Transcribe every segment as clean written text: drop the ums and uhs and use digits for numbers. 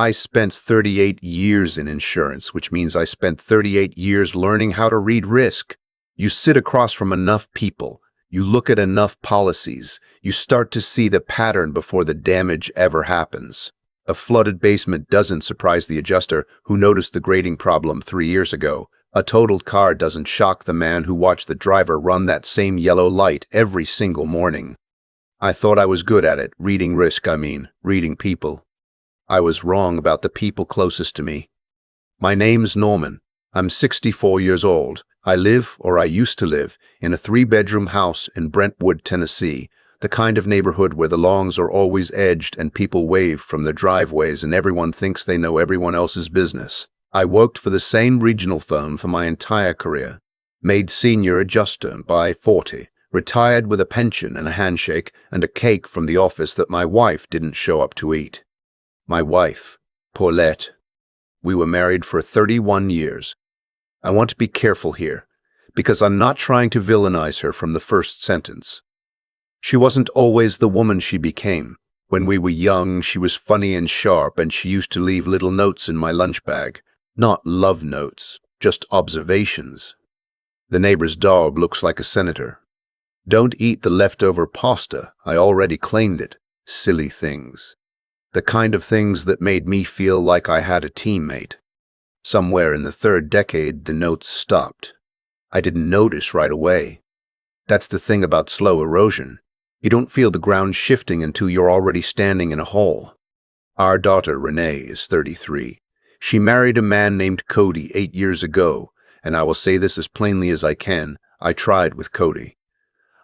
I spent 38 years in insurance, which means I spent 38 years learning how to read risk. You sit across from enough people, you look at enough policies, you start to see the pattern before the damage ever happens. A flooded basement doesn't surprise the adjuster who noticed the grading problem 3 years ago. A totaled car doesn't shock the man who watched the driver run that same yellow light every single morning. I thought I was good at it, reading risk, reading people. I was wrong about the people closest to me. My name's Norman. I'm 64 years old. I live, or I used to live, in a 3-bedroom house in Brentwood, Tennessee, the kind of neighborhood where the lawns are always edged and people wave from their driveways and everyone thinks they know everyone else's business. I worked for the same regional firm for my entire career, made senior adjuster by 40, retired with a pension and a handshake and a cake from the office that my wife didn't show up to eat. My wife, Paulette. We were married for 31 years. I want to be careful here, because I'm not trying to villainize her from the first sentence. She wasn't always the woman she became. When we were young, she was funny and sharp, and she used to leave little notes in my lunch bag. Not love notes, just observations. The neighbor's dog looks like a senator. Don't eat the leftover pasta, I already claimed it. Silly things. The kind of things that made me feel like I had a teammate. Somewhere in the 3rd decade, the notes stopped. I didn't notice right away. That's the thing about slow erosion. You don't feel the ground shifting until you're already standing in a hole. Our daughter, Renee, is 33. She married a man named Cody 8 years ago, and I will say this as plainly as I can. I tried with Cody.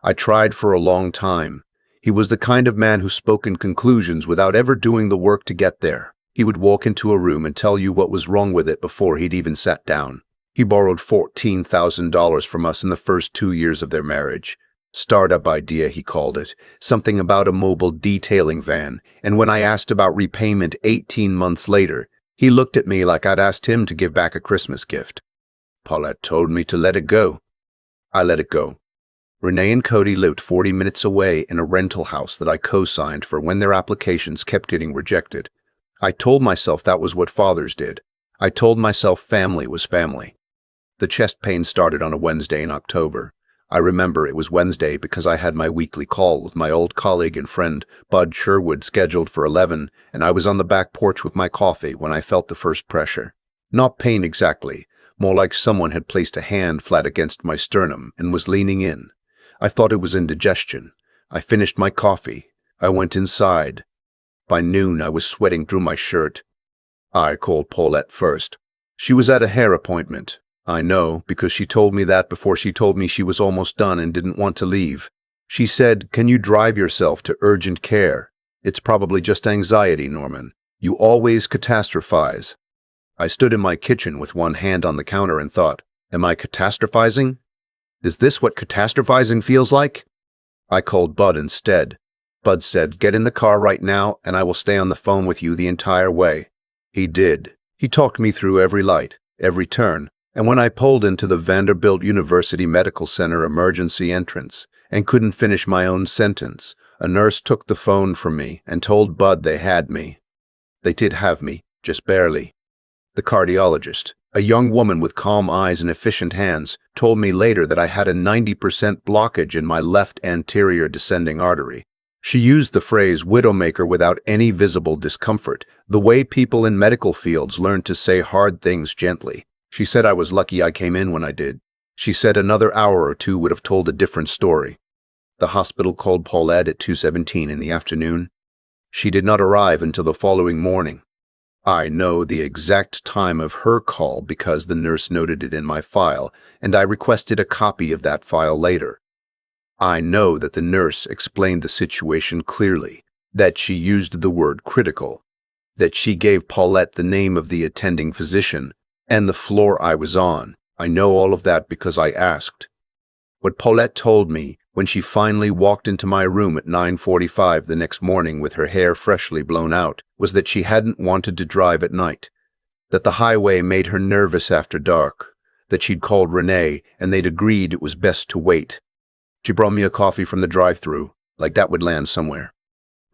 I tried for a long time. He was the kind of man who spoke in conclusions without ever doing the work to get there. He would walk into a room and tell you what was wrong with it before he'd even sat down. He borrowed $14,000 from us in the first 2 years of their marriage. Startup idea, he called it. Something about a mobile detailing van. And when I asked about repayment 18 months later, he looked at me like I'd asked him to give back a Christmas gift. Paulette told me to let it go. I let it go. Renee and Cody lived 40 minutes away in a rental house that I co-signed for when their applications kept getting rejected. I told myself that was what fathers did. I told myself family was family. The chest pain started on a Wednesday in October. I remember it was Wednesday because I had my weekly call with my old colleague and friend, Bud Sherwood, scheduled for 11, and I was on the back porch with my coffee when I felt the first pressure. Not pain exactly, more like someone had placed a hand flat against my sternum and was leaning in. I thought it was indigestion. I finished my coffee. I went inside. By noon, I was sweating through my shirt. I called Paulette first. She was at a hair appointment. I know, because she told me that before she told me she was almost done and didn't want to leave. She said, "Can you drive yourself to urgent care? It's probably just anxiety, Norman. You always catastrophize." I stood in my kitchen with one hand on the counter and thought, am I catastrophizing? Is this what catastrophizing feels like? I called Bud instead. Bud said, "Get in the car right now and I will stay on the phone with you the entire way." He did. He talked me through every light, every turn, and when I pulled into the Vanderbilt University Medical Center emergency entrance and couldn't finish my own sentence, a nurse took the phone from me and told Bud they had me. They did have me, just barely. The cardiologist, a young woman with calm eyes and efficient hands, told me later that I had a 90% blockage in my left anterior descending artery. She used the phrase widowmaker without any visible discomfort, the way people in medical fields learn to say hard things gently. She said I was lucky I came in when I did. She said another hour or two would have told a different story. The hospital called Paulette at 2:17 in the afternoon. She did not arrive until the following morning. I know the exact time of her call because the nurse noted it in my file, and I requested a copy of that file later. I know that the nurse explained the situation clearly, that she used the word critical, that she gave Paulette the name of the attending physician and the floor I was on. I know all of that because I asked. What Paulette told me when she finally walked into my room at 9:45 the next morning with her hair freshly blown out was that she hadn't wanted to drive at night, that the highway made her nervous after dark, that she'd called Renee and they'd agreed it was best to wait. She brought me a coffee from the drive-thru, like that would land somewhere.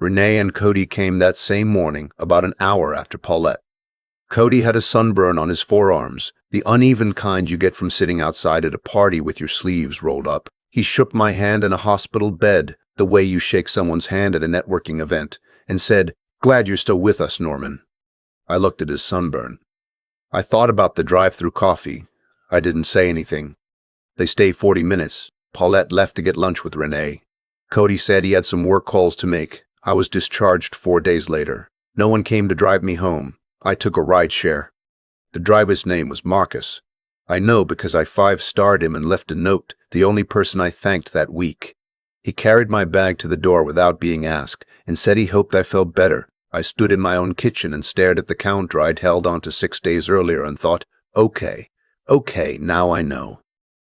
Renee and Cody came that same morning, about an hour after Paulette. Cody had a sunburn on his forearms, the uneven kind you get from sitting outside at a party with your sleeves rolled up. He shook my hand in a hospital bed, the way you shake someone's hand at a networking event, and said, "Glad you're still with us, Norman." I looked at his sunburn. I thought about the drive-through coffee. I didn't say anything. They stayed 40 minutes. Paulette left to get lunch with Renee. Cody said he had some work calls to make. I was discharged 4 days later. No one came to drive me home. I took a ride share. The driver's name was Marcus. I know because I 5-starred him and left a note, the only person I thanked that week. He carried my bag to the door without being asked and said he hoped I felt better. I stood in my own kitchen and stared at the counter I'd held onto 6 days earlier and thought, okay, now I know.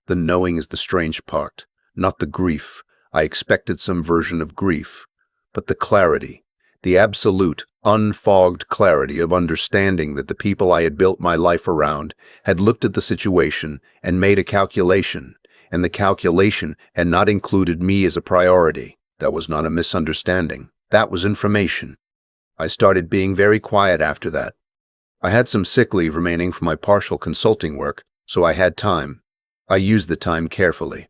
The knowing is the strange part, not the grief. I expected some version of grief, but the clarity, the absolute, unfogged clarity of understanding that the people I had built my life around had looked at the situation and made a calculation, and the calculation had not included me as a priority. That was not a misunderstanding. That was information. I started being very quiet after that. I had some sick leave remaining from my partial consulting work, so I had time. I used the time carefully.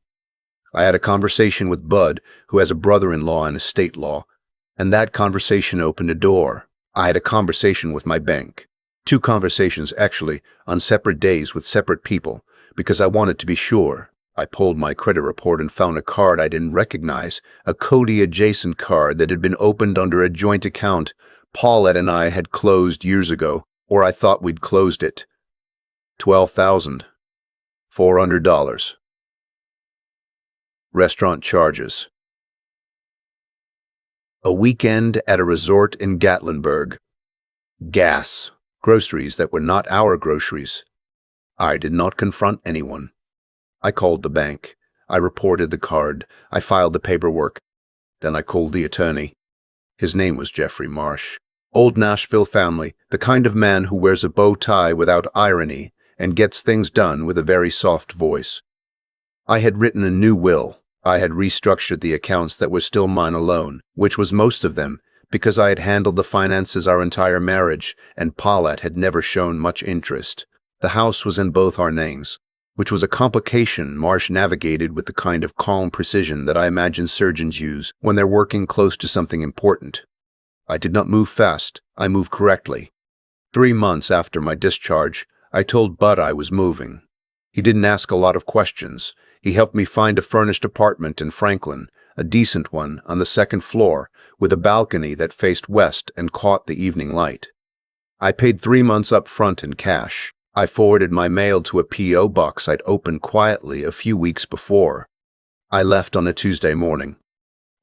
I had a conversation with Bud, who has a brother-in-law in estate law, and that conversation opened a door. I had a conversation with my bank. 2 conversations, actually, on separate days with separate people, because I wanted to be sure. I pulled my credit report and found a card I didn't recognize, a Cody-adjacent card that had been opened under a joint account Paulette and I had closed years ago, or I thought we'd closed it. $12,400. Restaurant charges. A weekend at a resort in Gatlinburg. Gas. Groceries that were not our groceries. I did not confront anyone. I called the bank. I reported the card. I filed the paperwork. Then I called the attorney. His name was Jeffrey Marsh. Old Nashville family, the kind of man who wears a bow tie without irony and gets things done with a very soft voice. I had written a new will. I had restructured the accounts that were still mine alone, which was most of them, because I had handled the finances our entire marriage, and Paulette had never shown much interest. The house was in both our names, which was a complication Marsh navigated with the kind of calm precision that I imagine surgeons use when they're working close to something important. I did not move fast. I moved correctly. 3 months after my discharge, I told Bud I was moving. He didn't ask a lot of questions. He helped me find a furnished apartment in Franklin, a decent one on the 2nd floor, with a balcony that faced west and caught the evening light. I paid 3 months up front in cash. I forwarded my mail to a P.O. box I'd opened quietly a few weeks before. I left on a Tuesday morning.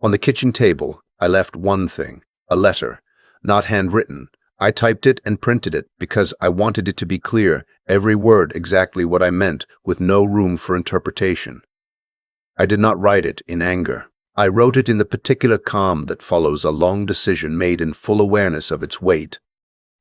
On the kitchen table, I left one thing, a letter, not handwritten. I typed it and printed it because I wanted it to be clear, every word exactly what I meant, with no room for interpretation. I did not write it in anger. I wrote it in the particular calm that follows a long decision made in full awareness of its weight.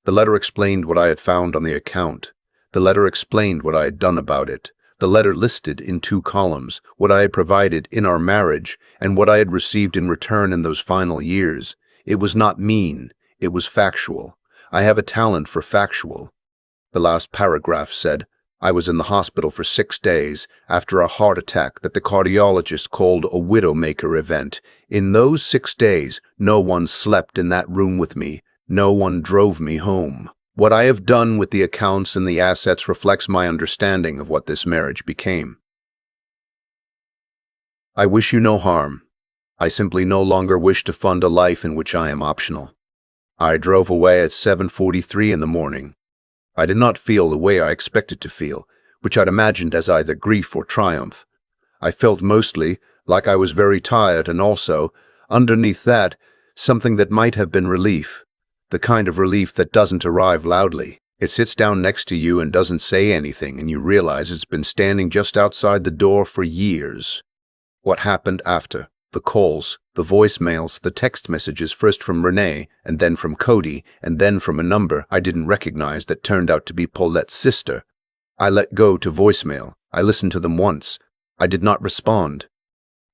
The letter explained what I had found on the account. The letter explained what I had done about it. The letter listed in 2 columns what I had provided in our marriage and what I had received in return in those final years. It was not mean. It was factual. I have a talent for factual. The last paragraph said, I was in the hospital for 6 days after a heart attack that the cardiologist called a widowmaker event. In those 6 days, no one slept in that room with me. No one drove me home. What I have done with the accounts and the assets reflects my understanding of what this marriage became. I wish you no harm. I simply no longer wish to fund a life in which I am optional. I drove away at 7:43 in the morning. I did not feel the way I expected to feel, which I'd imagined as either grief or triumph. I felt mostly like I was very tired and also, underneath that, something that might have been relief. The kind of relief that doesn't arrive loudly. It sits down next to you and doesn't say anything, and you realize it's been standing just outside the door for years. What happened after? The calls, the voicemails, the text messages, first from Renee, and then from Cody, and then from a number I didn't recognize that turned out to be Paulette's sister. I let go to voicemail. I listened to them once. I did not respond.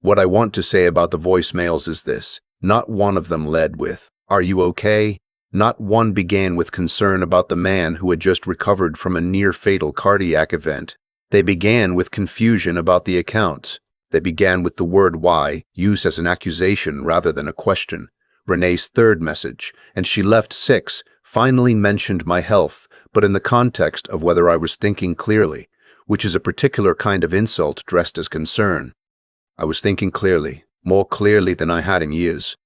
What I want to say about the voicemails is this. Not one of them led with, "Are you okay?" Not one began with concern about the man who had just recovered from a near-fatal cardiac event. They began with confusion about the accounts. They began with the word "why" used as an accusation rather than a question. Renee's third message, and she left 6, finally mentioned my health, but in the context of whether I was thinking clearly, which is a particular kind of insult dressed as concern. I was thinking clearly, more clearly than I had in years.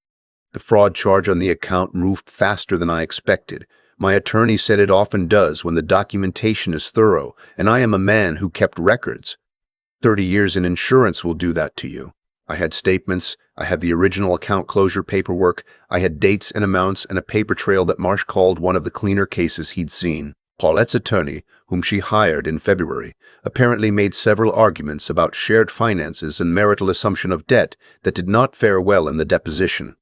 The fraud charge on the account moved faster than I expected. My attorney said it often does when the documentation is thorough, and I am a man who kept records. 30 years in insurance will do that to you. I had statements, I had the original account closure paperwork, I had dates and amounts and a paper trail that Marsh called one of the cleaner cases he'd seen. Paulette's attorney, whom she hired in February, apparently made several arguments about shared finances and marital assumption of debt that did not fare well in the deposition.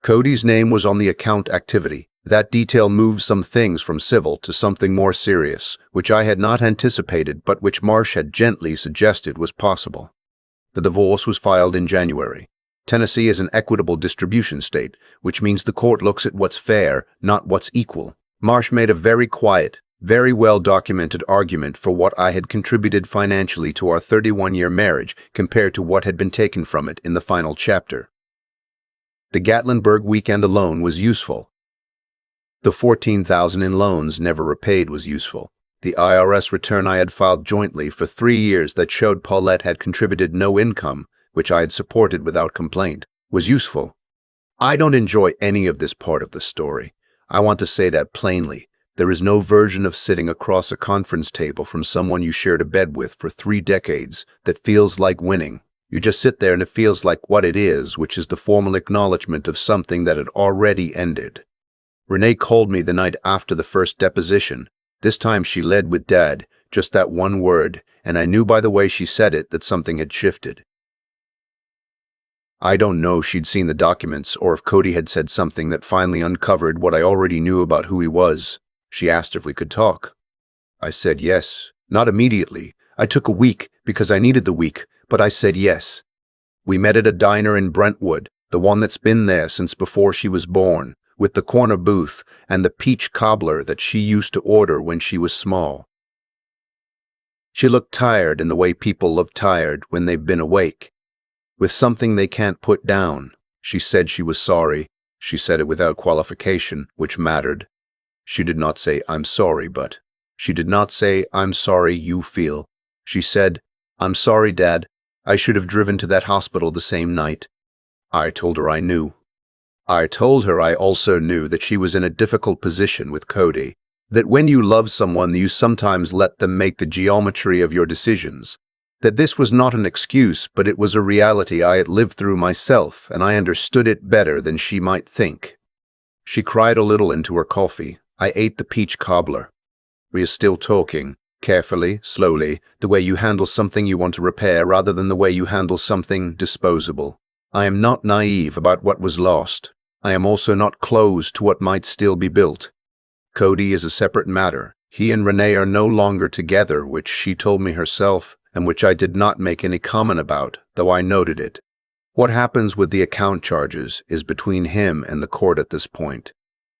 Cody's name was on the account activity. That detail moved some things from civil to something more serious, which I had not anticipated but which Marsh had gently suggested was possible. The divorce was filed in January. Tennessee is an equitable distribution state, which means the court looks at what's fair, not what's equal. Marsh made a very quiet, very well-documented argument for what I had contributed financially to our 31-year marriage compared to what had been taken from it in the final chapter. The Gatlinburg weekend alone was useful. The $14,000 in loans never repaid was useful. The IRS return I had filed jointly for 3 years that showed Paulette had contributed no income, which I had supported without complaint, was useful. I don't enjoy any of this part of the story. I want to say that plainly. There is no version of sitting across a conference table from someone you shared a bed with for 3 decades that feels like winning. You just sit there and it feels like what it is, which is the formal acknowledgement of something that had already ended. Renee called me the night after the first deposition. This time she led with Dad, just that one word, and I knew by the way she said it that something had shifted. I don't know if she'd seen the documents or if Cody had said something that finally uncovered what I already knew about who he was. She asked if we could talk. I said yes. Not immediately. I took a week because I needed the week, but I said yes. We met at a diner in Brentwood, the one that's been there since before she was born, with the corner booth and the peach cobbler that she used to order when she was small. She looked tired in the way people look tired when they've been awake, with something they can't put down. She said she was sorry. She said it without qualification, which mattered. She did not say, "I'm sorry," but she did not say, "I'm sorry you feel." She said, "I'm sorry, Dad. I should have driven to that hospital the same night." I told her I knew. I told her I also knew that she was in a difficult position with Cody, that when you love someone you sometimes let them make the geometry of your decisions, that this was not an excuse but it was a reality I had lived through myself and I understood it better than she might think. She cried a little into her coffee. I ate the peach cobbler. We are still talking. Carefully, slowly, the way you handle something you want to repair rather than the way you handle something disposable. I am not naive about what was lost. I am also not closed to what might still be built. Cody is a separate matter. He and Renee are no longer together, which she told me herself, and which I did not make any comment about, though I noted it. What happens with the account charges is between him and the court at this point.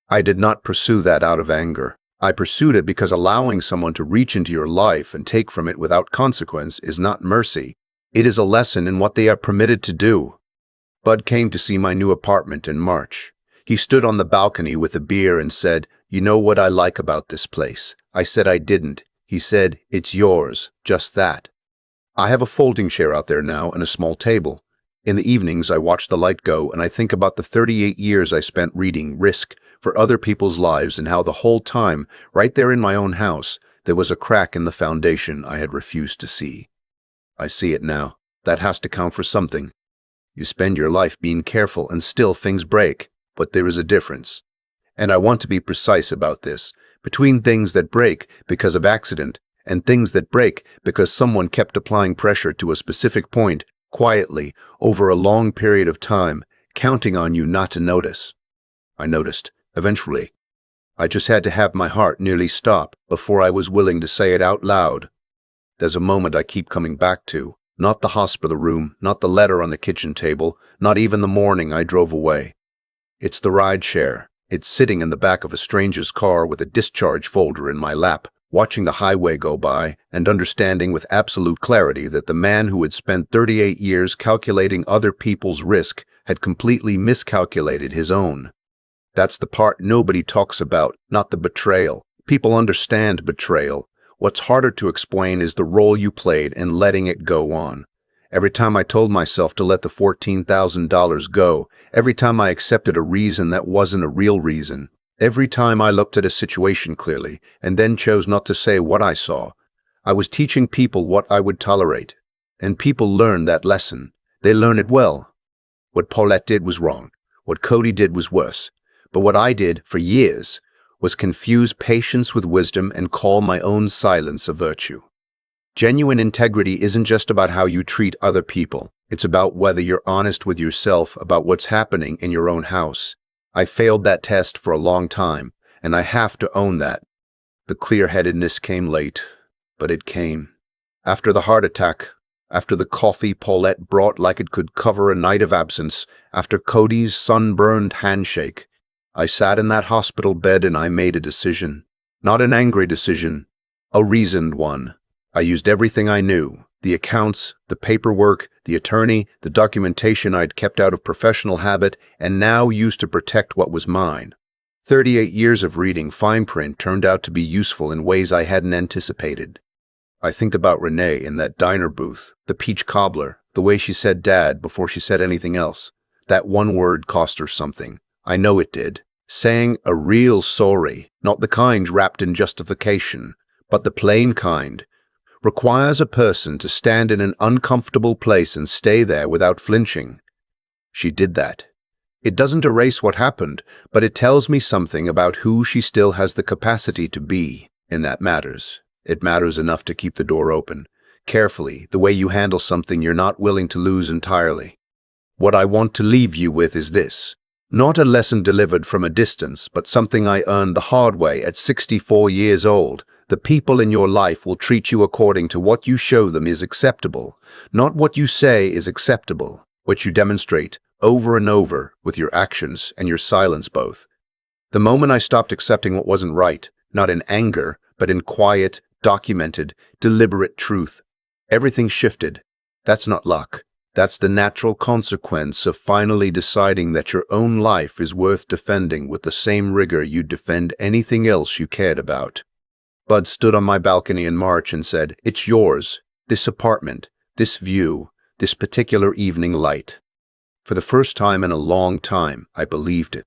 I did not pursue that out of anger. I pursued it because allowing someone to reach into your life and take from it without consequence is not mercy. It is a lesson in what they are permitted to do. Bud came to see my new apartment in March. He stood on the balcony with a beer and said, "You know what I like about this place?" I said I didn't. He said, "It's yours, just that." I have a folding chair out there now and a small table. In the evenings, I watch the light go and I think about the 38 years I spent reading Risk for other people's lives and how the whole time, right there in my own house, there was a crack in the foundation I had refused to see. I see it now. That has to count for something. You spend your life being careful and still things break, but there is a difference. And I want to be precise about this, between things that break because of accident and things that break because someone kept applying pressure to a specific point, quietly, over a long period of time, counting on you not to notice. I noticed, eventually. I just had to have my heart nearly stop before I was willing to say it out loud. There's a moment I keep coming back to, Not the hospital room, not the letter on the kitchen table, not even the morning I drove away. It's the ride share. It's sitting in the back of a stranger's car with a discharge folder in my lap, watching the highway go by and understanding with absolute clarity that the man who had spent 38 years calculating other people's risk had completely miscalculated his own. That's the part nobody talks about, not the betrayal. People understand betrayal. What's harder to explain is the role you played in letting it go on. Every time I told myself to let the $14,000 go, every time I accepted a reason that wasn't a real reason, every time I looked at a situation clearly and then chose not to say what I saw, I was teaching people what I would tolerate. And people learn that lesson. They learn it well. What Paulette did was wrong. What Cody did was worse. But what I did, for years, was confuse patience with wisdom and call my own silence a virtue. Genuine integrity isn't just about how you treat other people. It's about whether you're honest with yourself about what's happening in your own house. I failed that test for a long time, and I have to own that. The clear-headedness came late, but it came. After the heart attack, after the coffee Paulette brought like it could cover a night of absence, after Cody's sunburned handshake, I sat in that hospital bed and I made a decision. Not an angry decision, a reasoned one. I used everything I knew, the accounts, the paperwork, the attorney, the documentation I'd kept out of professional habit and now used to protect what was mine. 38 years of reading fine print turned out to be useful in ways I hadn't anticipated. I think about Renee in that diner booth, the peach cobbler, the way she said Dad before she said anything else. That one word cost her something. I know it did. Saying a real sorry, not the kind wrapped in justification, but the plain kind, requires a person to stand in an uncomfortable place and stay there without flinching. She did that. It doesn't erase what happened, but it tells me something about who she still has the capacity to be, and that matters. It matters enough to keep the door open, carefully, the way you handle something you're not willing to lose entirely. What I want to leave you with is this. Not a lesson delivered from a distance, but something I earned the hard way at 64 years old. The people in your life will treat you according to what you show them is acceptable, not what you say is acceptable, what you demonstrate over and over with your actions and your silence both. The moment I stopped accepting what wasn't right, not in anger, but in quiet, documented, deliberate truth, everything shifted. That's not luck. That's the natural consequence of finally deciding that your own life is worth defending with the same rigor you'd defend anything else you cared about. Bud stood on my balcony in March and said, "It's yours, this apartment, this view, this particular evening light." For the first time in a long time, I believed it.